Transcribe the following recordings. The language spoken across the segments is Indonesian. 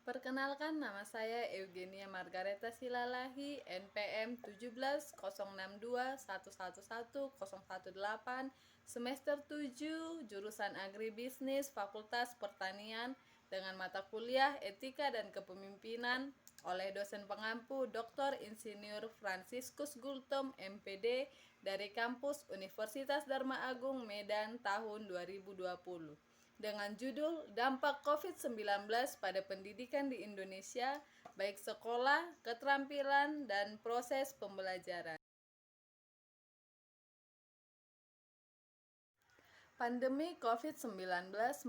Perkenalkan, nama saya Eugenia Margareta Silalahi, NPM 170621111018, semester 7, jurusan Agribisnis, Fakultas Pertanian, dengan mata kuliah Etika dan Kepemimpinan oleh dosen pengampu Dr. Insinyur Franciscus Gultom, MPD, dari kampus Universitas Dharma Agung Medan tahun 2020. Dengan judul Dampak COVID-19 pada Pendidikan di Indonesia, baik sekolah, keterampilan, dan proses pembelajaran. Pandemi COVID-19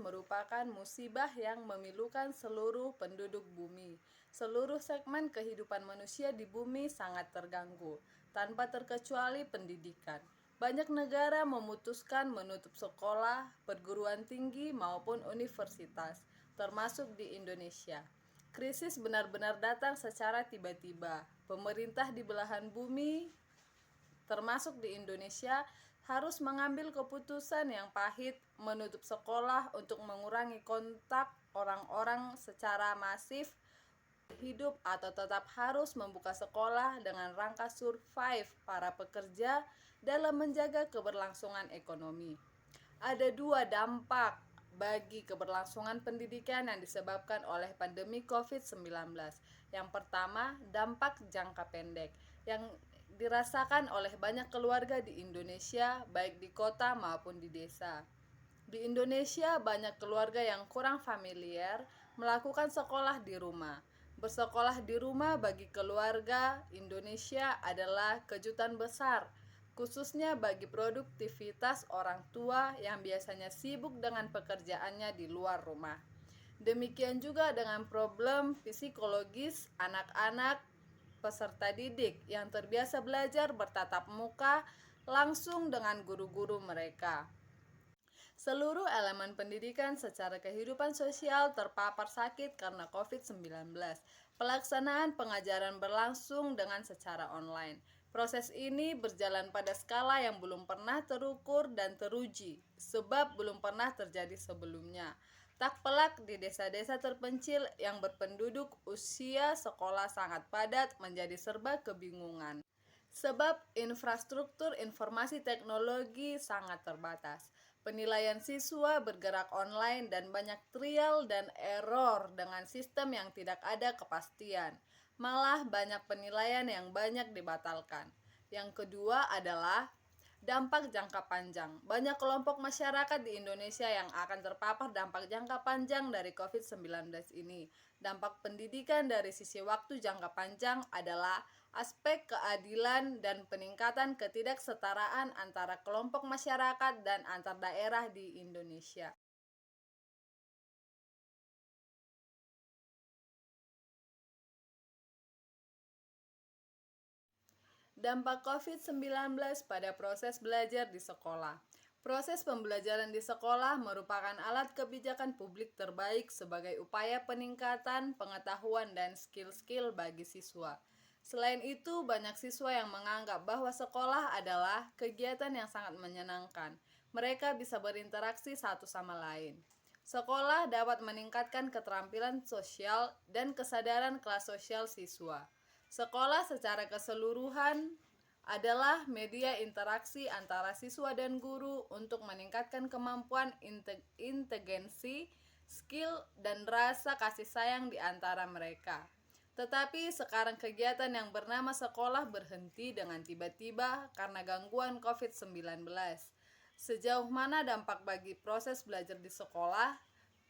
merupakan musibah yang memilukan seluruh penduduk bumi. Seluruh segmen kehidupan manusia di bumi sangat terganggu, tanpa terkecuali pendidikan. Banyak negara memutuskan menutup sekolah, perguruan tinggi maupun universitas, termasuk di Indonesia. Krisis benar-benar datang secara tiba-tiba. Pemerintah di belahan bumi, termasuk di Indonesia, harus mengambil keputusan yang pahit menutup sekolah untuk mengurangi kontak orang-orang secara masif hidup atau tetap harus membuka sekolah dengan rangka survive para pekerja dalam menjaga keberlangsungan ekonomi. Ada dua dampak bagi keberlangsungan pendidikan yang disebabkan oleh pandemi COVID-19. Yang pertama, dampak jangka pendek yang dirasakan oleh banyak keluarga di Indonesia, baik di kota maupun di desa. Di Indonesia, banyak keluarga yang kurang familiar melakukan sekolah di rumah. Bersekolah di rumah bagi keluarga Indonesia adalah kejutan besar, khususnya bagi produktivitas orang tua yang biasanya sibuk dengan pekerjaannya di luar rumah. Demikian juga dengan problem psikologis anak-anak peserta didik yang terbiasa belajar bertatap muka langsung dengan guru-guru mereka. Seluruh elemen pendidikan secara kehidupan sosial terpapar sakit karena COVID-19. Pelaksanaan pengajaran berlangsung dengan secara online. Proses ini berjalan pada skala yang belum pernah terukur dan teruji, sebab belum pernah terjadi sebelumnya. Tak pelak di desa-desa terpencil yang berpenduduk usia sekolah sangat padat menjadi serba kebingungan. Sebab infrastruktur informasi teknologi sangat terbatas. Penilaian siswa bergerak online dan banyak trial dan error dengan sistem yang tidak ada kepastian. Malah banyak penilaian yang banyak dibatalkan. Yang kedua adalah dampak jangka panjang. Banyak kelompok masyarakat di Indonesia yang akan terpapar dampak jangka panjang dari COVID-19 ini. Dampak pendidikan dari sisi waktu jangka panjang adalah aspek keadilan dan peningkatan ketidaksetaraan antara kelompok masyarakat dan antar daerah di Indonesia. Dampak COVID-19 pada proses belajar di sekolah. Proses pembelajaran di sekolah merupakan alat kebijakan publik terbaik sebagai upaya peningkatan pengetahuan dan skill-skill bagi siswa. Selain itu, banyak siswa yang menganggap bahwa sekolah adalah kegiatan yang sangat menyenangkan. Mereka bisa berinteraksi satu sama lain. Sekolah dapat meningkatkan keterampilan sosial dan kesadaran kelas sosial siswa. Sekolah secara keseluruhan adalah media interaksi antara siswa dan guru untuk meningkatkan kemampuan inteligensi, skill, dan rasa kasih sayang di antara mereka. Tetapi sekarang kegiatan yang bernama sekolah berhenti dengan tiba-tiba karena gangguan COVID-19. Sejauh mana dampak bagi proses belajar di sekolah?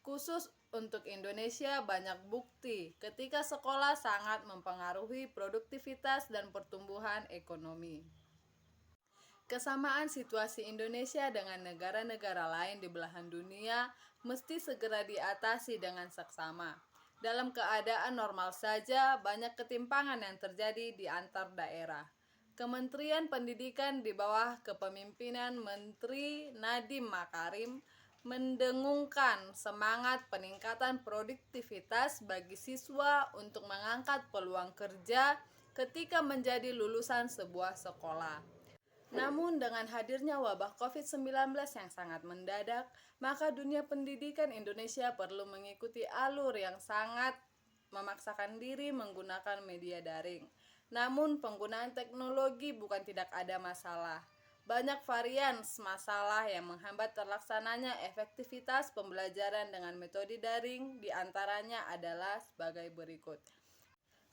Khusus untuk Indonesia banyak bukti ketika sekolah sangat mempengaruhi produktivitas dan pertumbuhan ekonomi. Kesamaan situasi Indonesia dengan negara-negara lain di belahan dunia mesti segera diatasi dengan seksama. Dalam keadaan normal saja, banyak ketimpangan yang terjadi di antar daerah. Kementerian Pendidikan di bawah kepemimpinan Menteri Nadiem Makarim mendengungkan semangat peningkatan produktivitas bagi siswa untuk mengangkat peluang kerja ketika menjadi lulusan sebuah sekolah. Namun dengan hadirnya wabah COVID-19 yang sangat mendadak, maka dunia pendidikan Indonesia perlu mengikuti alur yang sangat memaksakan diri menggunakan media daring. Namun penggunaan teknologi bukan tidak ada masalah. Banyak varian masalah yang menghambat terlaksananya efektivitas pembelajaran dengan metode daring, diantaranya adalah sebagai berikut.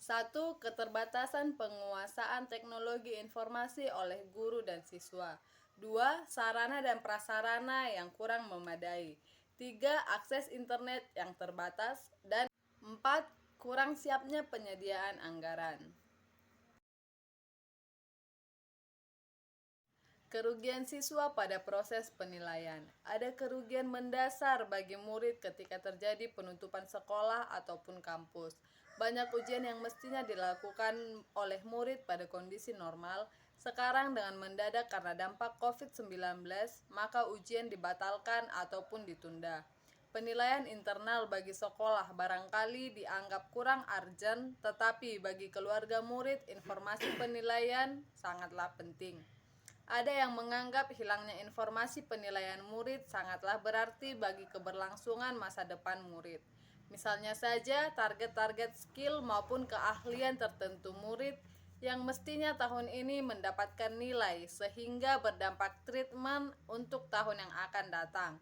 1. Keterbatasan penguasaan teknologi informasi oleh guru dan siswa. 2. Sarana dan prasarana yang kurang memadai. 3. Akses internet yang terbatas. Dan 4. Kurang siapnya penyediaan anggaran. Kerugian siswa pada proses penilaian. Ada kerugian mendasar bagi murid ketika terjadi penutupan sekolah ataupun kampus. Banyak ujian yang mestinya dilakukan oleh murid pada kondisi normal, sekarang dengan mendadak karena dampak COVID-19, maka ujian dibatalkan ataupun ditunda. Penilaian internal bagi sekolah barangkali dianggap kurang urgent, tetapi bagi keluarga murid, informasi penilaian sangatlah penting. Ada yang menganggap hilangnya informasi penilaian murid sangatlah berarti bagi keberlangsungan masa depan murid. Misalnya saja target-target skill maupun keahlian tertentu murid yang mestinya tahun ini mendapatkan nilai sehingga berdampak treatment untuk tahun yang akan datang.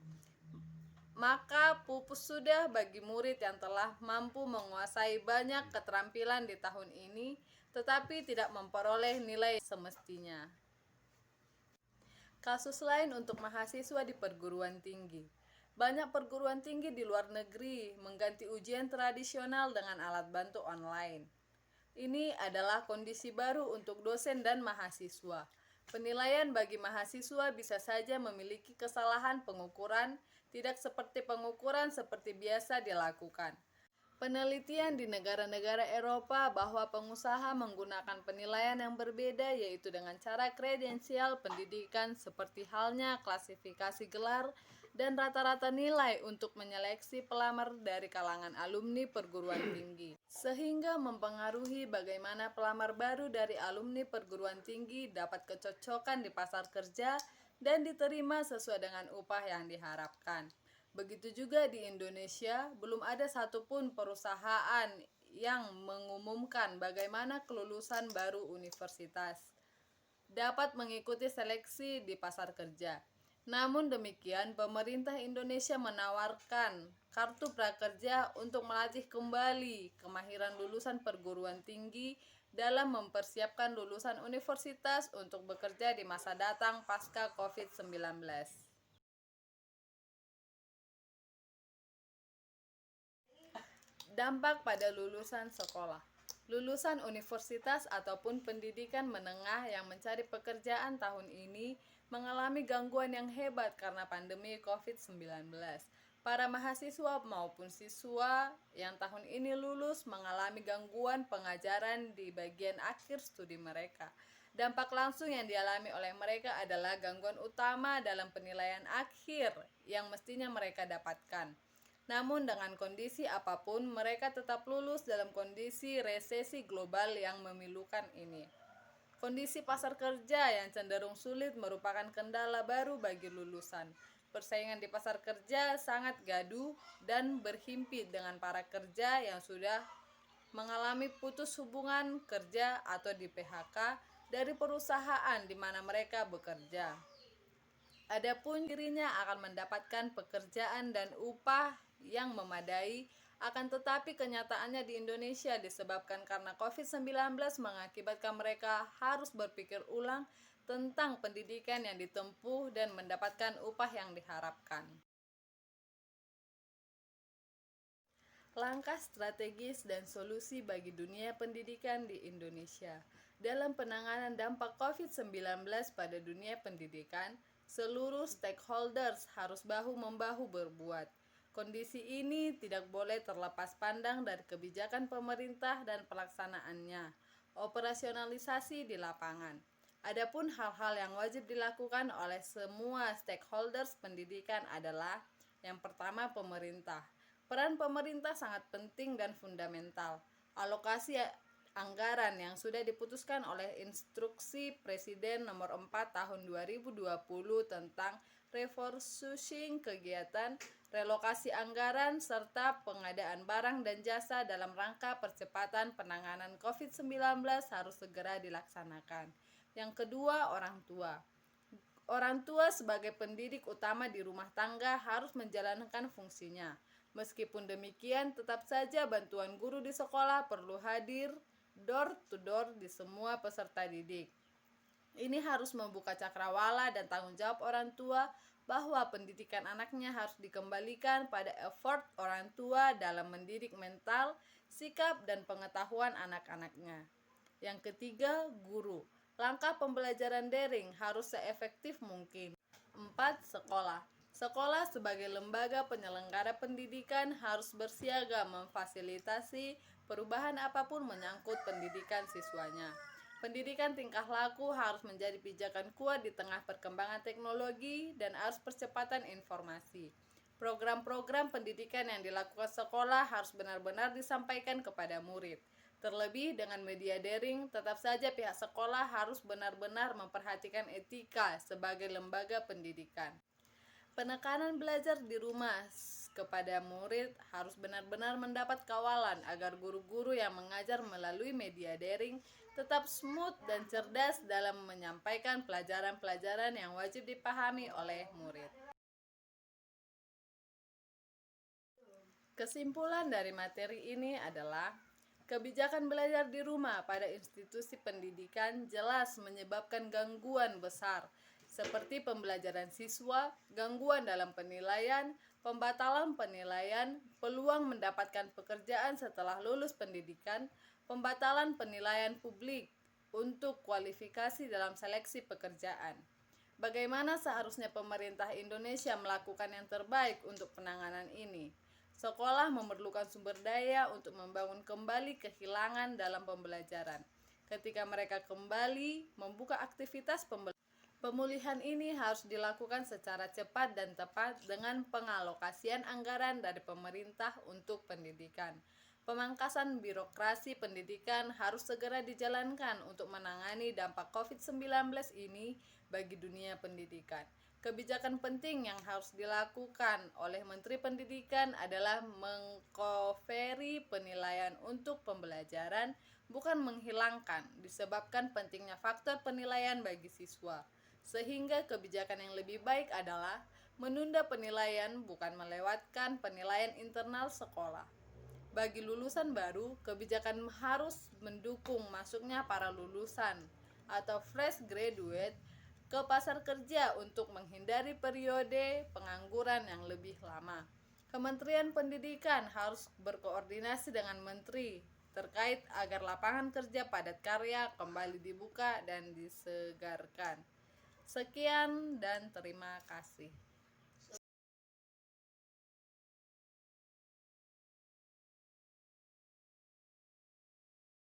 Maka pupus sudah bagi murid yang telah mampu menguasai banyak keterampilan di tahun ini tetapi tidak memperoleh nilai semestinya. Kasus lain untuk mahasiswa di perguruan tinggi. Banyak perguruan tinggi di luar negeri mengganti ujian tradisional dengan alat bantu online. Ini adalah kondisi baru untuk dosen dan mahasiswa. Penilaian bagi mahasiswa bisa saja memiliki kesalahan pengukuran, tidak seperti pengukuran seperti biasa dilakukan. Penelitian di negara-negara Eropa bahwa pengusaha menggunakan penilaian yang berbeda yaitu dengan cara kredensial pendidikan seperti halnya klasifikasi gelar dan rata-rata nilai untuk menyeleksi pelamar dari kalangan alumni perguruan tinggi. Sehingga mempengaruhi bagaimana pelamar baru dari alumni perguruan tinggi dapat kecocokan di pasar kerja dan diterima sesuai dengan upah yang diharapkan. Begitu juga di Indonesia, belum ada satupun perusahaan yang mengumumkan bagaimana kelulusan baru universitas dapat mengikuti seleksi di pasar kerja. Namun demikian, pemerintah Indonesia menawarkan kartu prakerja untuk melatih kembali kemahiran lulusan perguruan tinggi dalam mempersiapkan lulusan universitas untuk bekerja di masa datang pasca COVID-19. Dampak pada lulusan sekolah. Lulusan universitas ataupun pendidikan menengah yang mencari pekerjaan tahun ini mengalami gangguan yang hebat karena pandemi COVID-19. Para mahasiswa maupun siswa yang tahun ini lulus mengalami gangguan pengajaran di bagian akhir studi mereka. Dampak langsung yang dialami oleh mereka adalah gangguan utama dalam penilaian akhir yang mestinya mereka dapatkan. Namun dengan kondisi apapun, mereka tetap lulus dalam kondisi resesi global yang memilukan ini. Kondisi pasar kerja yang cenderung sulit merupakan kendala baru bagi lulusan. Persaingan di pasar kerja sangat gaduh dan berhimpit dengan para kerja yang sudah mengalami putus hubungan kerja atau di PHK dari perusahaan di mana mereka bekerja. Adapun dirinya akan mendapatkan pekerjaan dan upah yang memadai, akan tetapi kenyataannya di Indonesia disebabkan karena COVID-19 mengakibatkan mereka harus berpikir ulang tentang pendidikan yang ditempuh dan mendapatkan upah yang diharapkan. Langkah strategis dan solusi bagi dunia pendidikan di Indonesia. Dalam penanganan dampak COVID-19 pada dunia pendidikan, seluruh stakeholders harus bahu-membahu berbuat. Kondisi ini tidak boleh terlepas pandang dari kebijakan pemerintah dan pelaksanaannya, operasionalisasi di lapangan. Adapun hal-hal yang wajib dilakukan oleh semua stakeholders pendidikan adalah yang pertama pemerintah. Peran pemerintah sangat penting dan fundamental. Alokasi anggaran yang sudah diputuskan oleh Instruksi Presiden Nomor 4 Tahun 2020 tentang refocusing kegiatan, relokasi anggaran, serta pengadaan barang dan jasa dalam rangka percepatan penanganan COVID-19 harus segera dilaksanakan. Yang kedua, orang tua. Orang tua sebagai pendidik utama di rumah tangga harus menjalankan fungsinya. Meskipun demikian, tetap saja bantuan guru di sekolah perlu hadir door to door di semua peserta didik. Ini harus membuka cakrawala dan tanggung jawab orang tua bahwa pendidikan anaknya harus dikembalikan pada effort orang tua dalam mendidik mental, sikap, dan pengetahuan anak-anaknya. Yang ketiga, guru. Langkah pembelajaran daring harus seefektif mungkin. 4. Sekolah. Sekolah sebagai lembaga penyelenggara pendidikan harus bersiaga memfasilitasi perubahan apapun menyangkut pendidikan siswanya. Pendidikan tingkah laku harus menjadi pijakan kuat di tengah perkembangan teknologi dan arus percepatan informasi. Program-program pendidikan yang dilakukan sekolah harus benar-benar disampaikan kepada murid. Terlebih dengan media daring, tetap saja pihak sekolah harus benar-benar memperhatikan etika sebagai lembaga pendidikan. Penekanan belajar di rumah kepada murid harus benar-benar mendapat kawalan agar guru-guru yang mengajar melalui media daring tetap smooth dan cerdas dalam menyampaikan pelajaran-pelajaran yang wajib dipahami oleh murid. Kesimpulan dari materi ini adalah kebijakan belajar di rumah pada institusi pendidikan jelas menyebabkan gangguan besar seperti pembelajaran siswa, gangguan dalam penilaian, pembatalan penilaian, peluang mendapatkan pekerjaan setelah lulus pendidikan, pembatalan penilaian publik untuk kualifikasi dalam seleksi pekerjaan. Bagaimana seharusnya pemerintah Indonesia melakukan yang terbaik untuk penanganan ini? Sekolah memerlukan sumber daya untuk membangun kembali kehilangan dalam pembelajaran. Ketika mereka kembali membuka aktivitas pemulihan ini harus dilakukan secara cepat dan tepat dengan pengalokasian anggaran dari pemerintah untuk pendidikan. Pemangkasan birokrasi pendidikan harus segera dijalankan untuk menangani dampak COVID-19 ini bagi dunia pendidikan. Kebijakan penting yang harus dilakukan oleh Menteri Pendidikan adalah mengcovery penilaian untuk pembelajaran, bukan menghilangkan, disebabkan pentingnya faktor penilaian bagi siswa. Sehingga kebijakan yang lebih baik adalah menunda penilaian, bukan melewatkan penilaian internal sekolah. Bagi lulusan baru, kebijakan harus mendukung masuknya para lulusan atau fresh graduate ke pasar kerja untuk menghindari periode pengangguran yang lebih lama. Kementerian Pendidikan harus berkoordinasi dengan menteri terkait agar lapangan kerja padat karya kembali dibuka dan disegarkan. Sekian dan terima kasih.